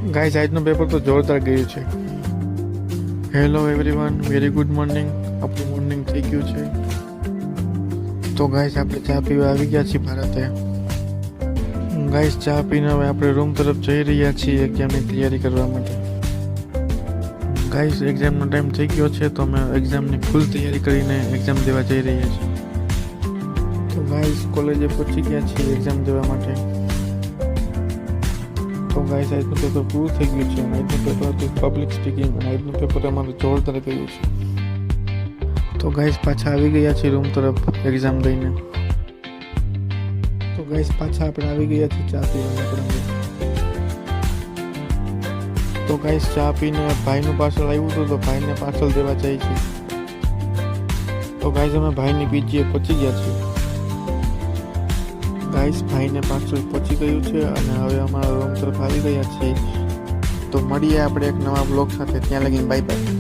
Guys આજનું paper તો જોરદાર ગયું છે. Hello everyone, very good morning. આપણું મોર્નિંગ થઈ ગયું છે. તો ગાઈસ આપણે ચા પીવા આવી ગયા છીએ ભારતે. ગાઈસ ચા પીને હવે આપણે રૂમ તરફ જઈ રહ્યા છીએ એક્ઝામની તૈયારી કરવા માટે. ગાઈસ એક્ઝામનો ટાઈમ થઈ ગયો છે તો અમે એક્ઝામની ફૂલ તૈયારી કરીને એક્ઝામ દેવા જઈ રહ્યા છીએ. તો ગાઈસ કોલેજે પહોંચી ગયા છીએ એક્ઝામ દેવા માટે. તો ગાઈસ આજનું પેપર પૂરું થઈ ગયું છે અને આજનું પેપર હતું પબ્લિક સ્પીકિંગ અને આજનું પેપર અમારું જોરદાર ગયું છે. તો ગાઈસ પાછા આવી ગયા છીએ રૂમ તરફ એક્ઝામ દઈને. તો ગાઈસ પાછા આપણે આવી ગયા છીએ ચા પીવા માટે. તો ગાઈસ ચા પીને ભાઈનું પાર્સલ આવ્યું હતું તો ભાઈને પાર્સલ દેવા જાય છે. તો ગાઈસ અમે ભાઈની પીજીએ પહોંચી ગયા છીએ. ગાઈસ ભાઈને પાર્સલ પહોંચી ગયું છે અને હવે અમારા રૂમ તરફ આવી ગયા છીએ. તો મળીએ આપણે એક નવા બ્લોગ સાથે. ત્યાં લગીને બાય બાય.